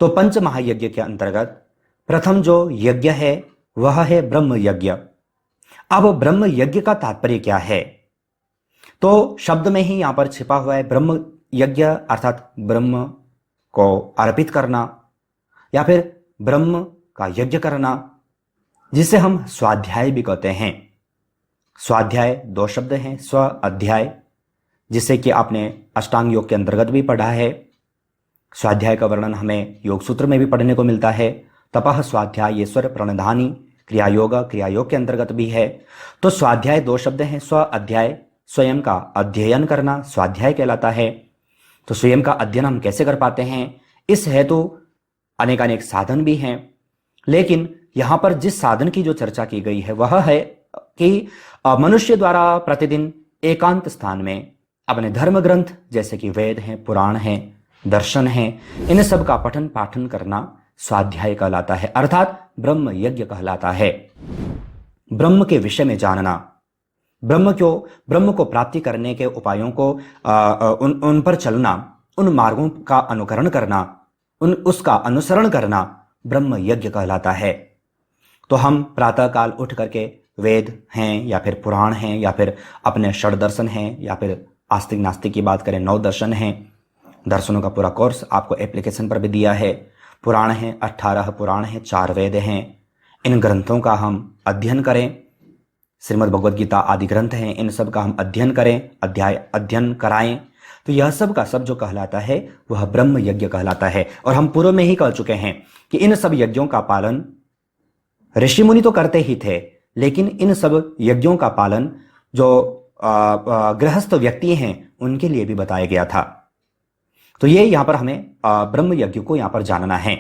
तो पंच महायज्ञ के अंतर्गत प्रथम जो यज्ञ है वह है ब्रह्म यज्ञ। अब ब्रह्म यज्ञ का तात्पर्य क्या है? तो शब्द में ही यहां पर छिपा हुआ है ब्रह्म यज्ञ अर्थात ब्रह्म को अर्पित करना या फिर ब्रह्म का यज्ञ करना, जिसे हम स्वाध्याय भी कहते हैं। स्वाध्याय दो शब्द हैं, स्व अध्याय, जिसे कि आपने अष्टांग योग के अंतर्गत भी पढ़ा है। स्वाध्याय का वर्णन हमें योग सूत्र में भी पढ़ने को मिलता है। तपः स्वाध्यायेश्वर प्रणधानी क्रियायोग के अंतर्गत भी है। तो स्वाध्याय दो शब्द हैं, स्व अध्याय, स्वयं का अध्ययन करना स्वाध्याय कहलाता है। तो स्वयं का अध्ययन हम कैसे कर पाते हैं? इस हेतु अनेकानेक साधन भी हैं, लेकिन यहां पर जिस साधन की जो चर्चा की गई है वह है कि मनुष्य द्वारा प्रतिदिन एकांत स्थान में अपने धर्म ग्रंथ जैसे कि वेद हैं, पुराण हैं, दर्शन हैं, इन सब का पठन पाठन करना स्वाध्याय कहलाता है, अर्थात ब्रह्म यज्ञ कहलाता है। ब्रह्म के विषय में जानना, ब्रह्म को प्राप्ति करने के उपायों को उन पर चलना, उन मार्गों का अनुकरण करना, उसका अनुसरण करना ब्रह्म यज्ञ कहलाता है। तो हम प्रातः काल उठ करके वेद हैं या फिर पुराण हैं या फिर अपने षड दर्शन हैं या फिर आस्तिक नास्तिक की बात करें 9 दर्शन हैं, दर्शनों का पूरा कोर्स आपको एप्लीकेशन पर भी दिया है। पुराण हैं 18 पुराण हैं, 4 वेद हैं, इन ग्रंथों का हम अध्ययन करें। श्रीमद् भगवद गीता आदि ग्रंथ हैं, इन सब का हम अध्ययन करें, अध्ययन कराएं। तो यह सब का सब जो कहलाता है वह ब्रह्म यज्ञ कहलाता है। और हम पूर्व में ही कह चुके हैं कि इन सब यज्ञों का पालन ऋषि मुनि तो करते ही थे, लेकिन इन सब यज्ञों का पालन जो गृहस्थ व्यक्ति हैं उनके लिए भी बताया गया था। तो ये यहां पर हमें ब्रह्म यज्ञ को यहां पर जानना है।